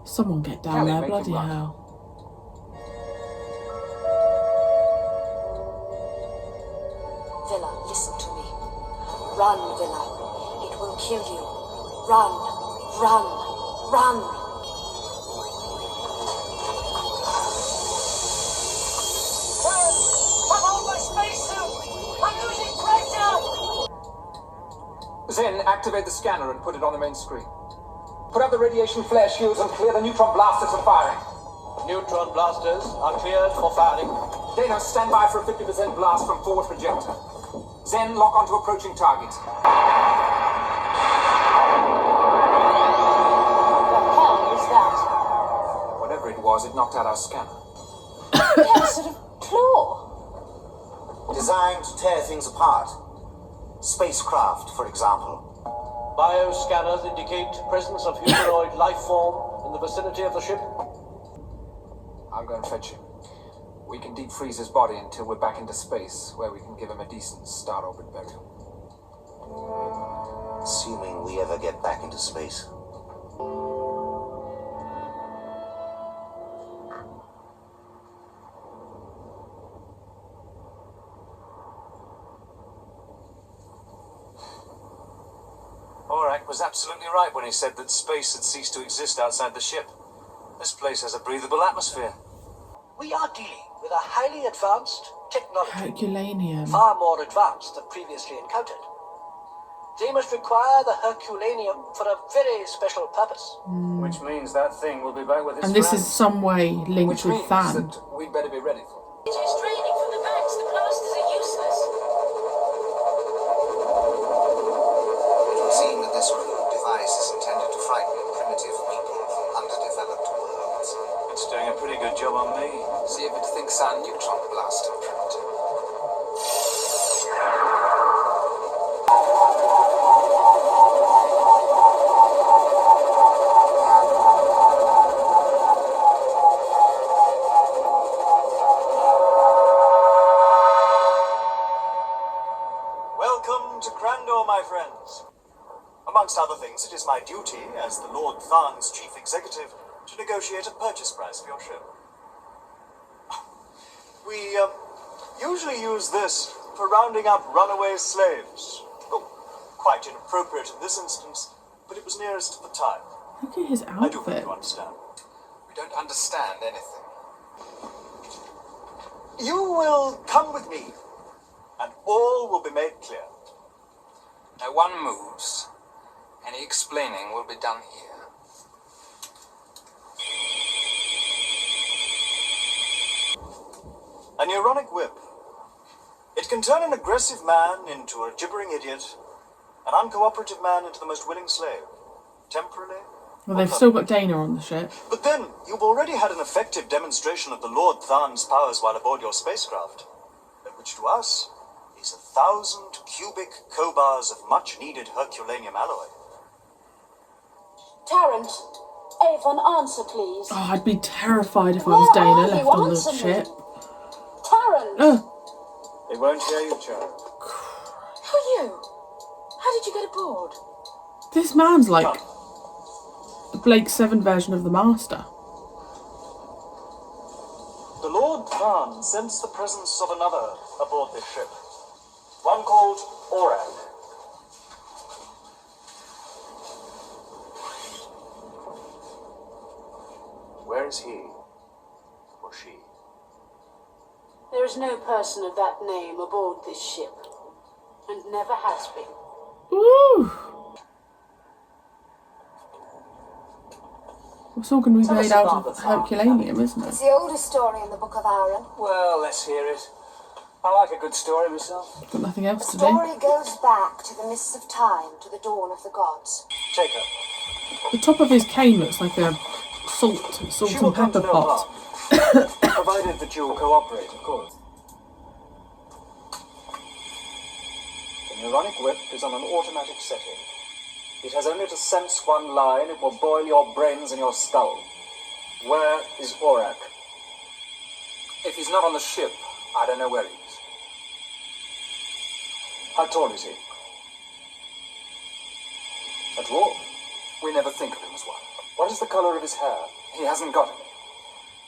Someone get down there, bloody hell. Villa, listen to me. Run, Villa. It will kill you. Run, run, run. I'm on my spacesuit. I'm losing pressure. Zen, activate the scanner and put it on the main screen. Put up the radiation flare shields and clear the neutron blasters for firing. Neutron blasters are cleared for firing. Dana, stand by for a 50% blast from forward projector. Zen, lock onto approaching target. What the hell is that? Whatever it was, it knocked out our scanner. That sort of claw. Designed to tear things apart. Spacecraft, for example. Bioscanners indicate presence of humanoid life form in the vicinity of the ship. I'll go and fetch him. We can deep freeze his body until we're back into space, where we can give him a decent star orbit burial. Assuming we ever get back into space. Aurak was absolutely right when he said that space had ceased to exist outside the ship. This place has a breathable atmosphere. We are dealing with a highly advanced technology, Herculaneum. far more advanced than previously encountered. They must require the Herculaneum for a very special purpose. Which means that thing will be back with its And this friends. is some way linked Which with means Than. that we'd better be ready for it. It is draining from the banks. The blasters are useless. It would seem that this crude device is intended to frighten primitive people from underdeveloped worlds. It's doing a pretty good job on me. See if it thinks our neutron blaster primitive. Welcome to Grandor, my friends. Amongst other things, it is my duty, as the Lord Than's chief executive, to negotiate a purchase price for your ship. We usually use this for rounding up runaway slaves. Oh, quite inappropriate in this instance, but it was nearest to the time. Look at his I do hope outfit. you understand. We don't understand anything. You will come with me, and all will be made clear. No one moves. Any explaining will be done here. A neuronic whip. It can turn an aggressive man into a gibbering idiot, an uncooperative man into the most willing slave. Temporarily. Well, they've still got Dana on the ship. But then, you've already had an effective demonstration of the Lord Than's powers while aboard your spacecraft, which to us is 1,000 cubic cobars of much-needed Herculaneum alloy. Tarrant, Avon, answer, please. Oh, I'd be terrified if I was Where Dana are you? left on the Answer me. ship. Tarrant! They won't hear you, child. Who are you? How did you get aboard? This man's like the Blake 7 version of the Master. The Lord Than sensed the presence of another aboard this ship. One called Aurak. Where is he? Or she? There is no person of that name aboard this ship, and never has been. Ooh. It's all going to be made out of Herculaneum, isn't it? It's the oldest story in the Book of Aaron. Well, let's hear it. I like a good story myself. Got nothing else The to do. story goes back to the mists of time, to the dawn of the gods. Take her. The top of his cane looks like a salt She will and come to pepper no pot. harm, provided that you will cooperate, of course. The neuronic whip is on an automatic setting. It has only to sense one line, it will boil your brains and your skull. Where is Aurak? If he's not on the ship, I don't know where he is. How tall is he? A dwarf. We never think of him as one. What is the color of his hair? He hasn't got any.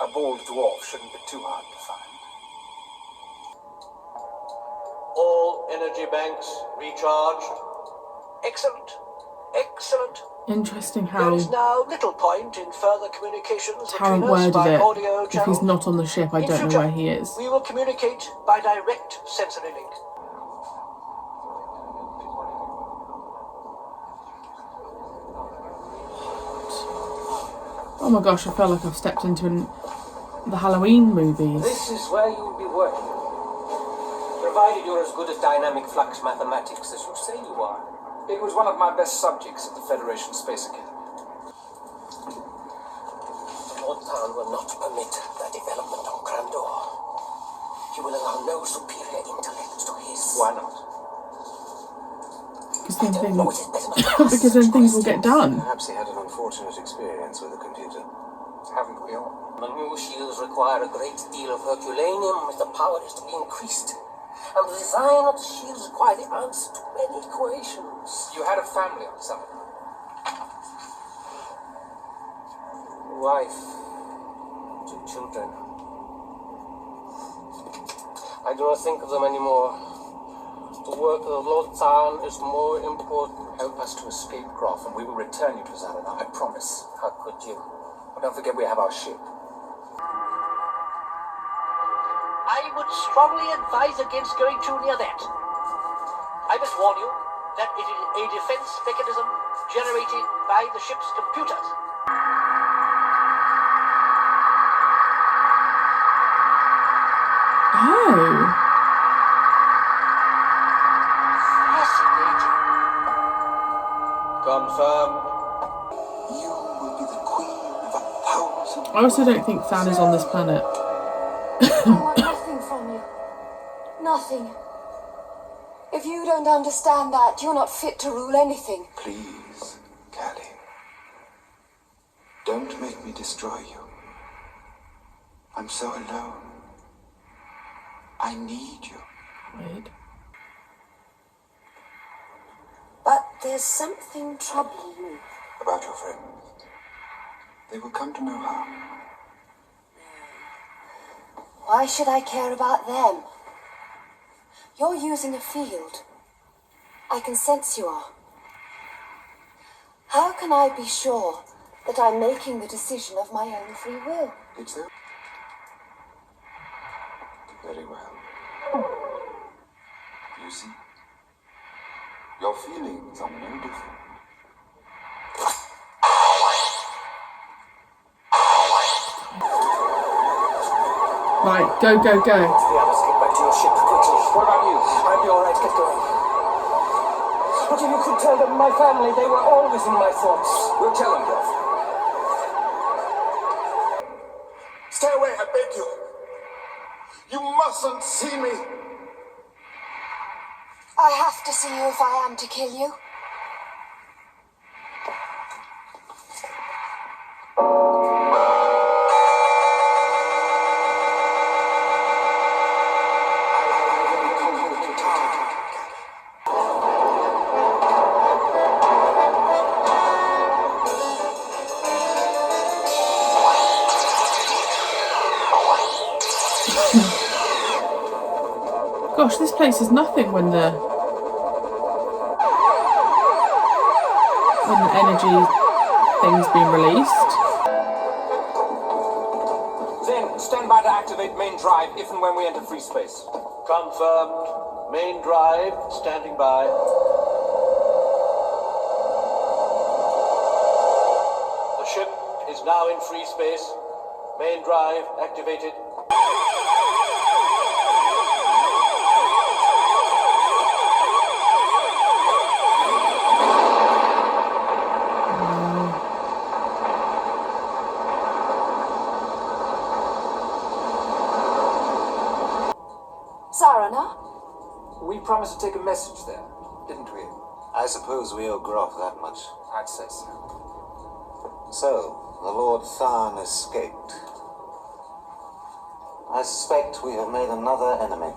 A bald dwarf shouldn't be too hard to find. All energy banks recharged. Excellent. Excellent. Interesting There how is now little point in further communications Tarrant between us worded by it. audio If channel. he's not on the ship, I In don't know future, where he is. We will communicate by direct sensory link. Oh my gosh, I feel like I've stepped into the Halloween movies. This is where you'll be working. Provided you're as good at dynamic flux mathematics as you say you are. It was one of my best subjects at the Federation Space Academy. Lord Than will not permit the development on Grandor. He will allow no superior intellect to his. Why not? Because then things will get done. Perhaps he had an unfortunate experience with a computer. Haven't we all? The new shields require a great deal of Herculaneum if the power is to be increased. And the design of the shields require the answer to many equations. You had a family on some of them. Wife, 2 children. I do not think of them anymore. The work of Lord Than is more important. Help us to escape, Graf, and we will return you to Zarana, I promise. How could you? But don't forget we have our ship. I would strongly advise against going too near that. I must warn you that it is a defense mechanism generated by the ship's computers. Oh. Fascinating. Confirmed. You will be the queen of 1,000. I also don't think Than is on this planet. I want nothing from you. Nothing. If you don't understand that, you're not fit to rule anything. Please, Callie. Don't make me destroy you. I'm so alone. I need you. Weird. But there's something troubling me. About your friends. They will come to no harm. Why should I care about them? You're using a field. I can sense you are. How can I be sure that I'm making the decision of my own free will? It's there. Very well. You see, your feelings are no different. Right, go, go, go. The others, get back to your ship quickly. What about you? I'll be alright, get going. But if you could tell them my family, they were always in my thoughts. We'll tell them, Graf. Stay away, I beg you. You mustn't see me. I have to see you if I am to kill you. Gosh, this place is nothing when the energy thing's been released. Then, stand by to activate main drive if and when we enter free space. Confirmed. Main drive standing by. The ship is now in free space. Main drive activated. Zarana? We promised to take a message there, didn't we? I suppose we owe Groff that much. I'd say so. So, the Lord Than escaped. I suspect we have made another enemy.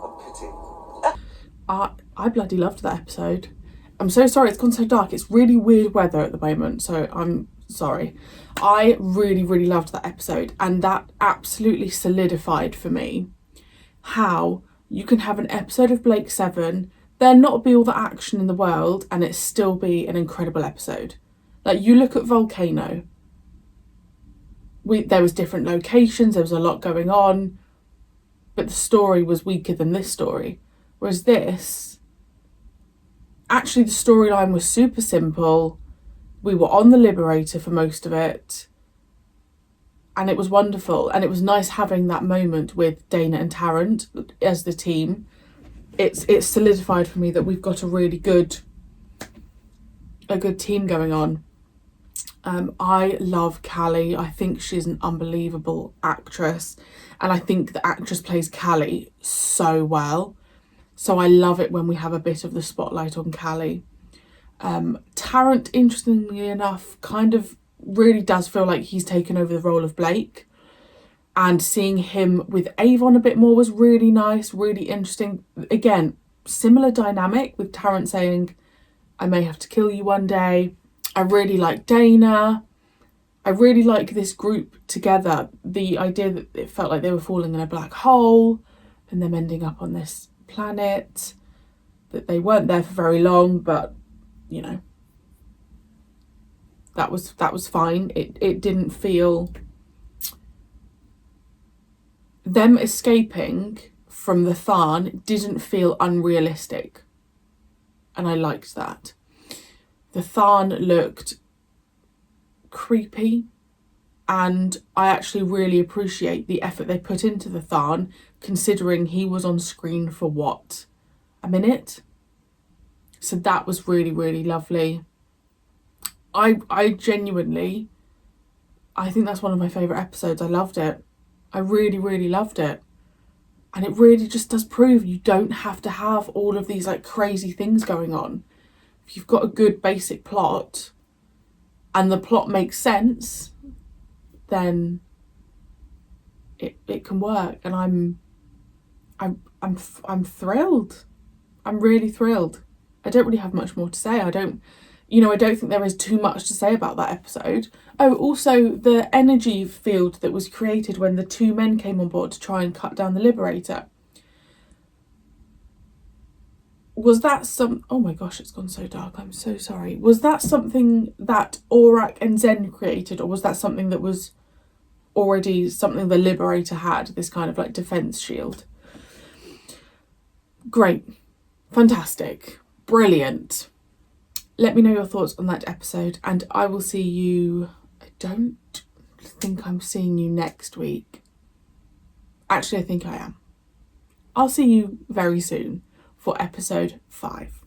A pity. I bloody loved that episode. I'm so sorry it's gone so dark. It's really weird weather at the moment, so I'm sorry. I really, really loved that episode, and that absolutely solidified for me how you can have an episode of Blake 7, there not be all the action in the world, and it still be an incredible episode. Like, you look at Volcano, there was different locations, there was a lot going on, but the story was weaker than this story. Whereas this, actually the storyline was super simple. We were on the Liberator for most of it, and it was wonderful. And it was nice having that moment with Dana and Tarrant as the team. It's solidified for me that we've got a really good team going on. I love Callie. I think she's an unbelievable actress, and I think the actress plays Callie so well. So I love it when we have a bit of the spotlight on Callie. Tarrant, interestingly enough, kind of really does feel like he's taken over the role of Blake, and seeing him with Avon a bit more was really nice, really interesting. Again, similar dynamic with Tarrant saying, I may have to kill you one day. I really like Dana. I really like this group together. The idea that it felt like they were falling in a black hole and them ending up on this planet, that they weren't there for very long, but you know, that was fine. It didn't feel, them escaping from the Tharn didn't feel unrealistic, and I liked that. The Tharn looked creepy, and I actually really appreciate the effort they put into the Tharn, considering he was on screen for what, a minute? So that was really, really lovely. I genuinely, I think that's one of my favourite episodes. I loved it. I really, really loved it. And it really just does prove you don't have to have all of these like crazy things going on. If you've got a good basic plot and the plot makes sense, then it can work. And I'm thrilled. I'm really thrilled. I don't really have much more to say. I don't think there is too much to say about that episode. Oh, also the energy field that was created when the two men came on board to try and cut down the Liberator. Was that oh my gosh, it's gone so dark. I'm so sorry. Was that something that Aurak and Zen created, or was that something that was already something the Liberator had, this kind of like defense shield? Great. Fantastic. Brilliant. Let me know your thoughts on that episode, and I will see you, I don't think I'm seeing you next week. Actually, I think I am. I'll see you very soon for episode 5.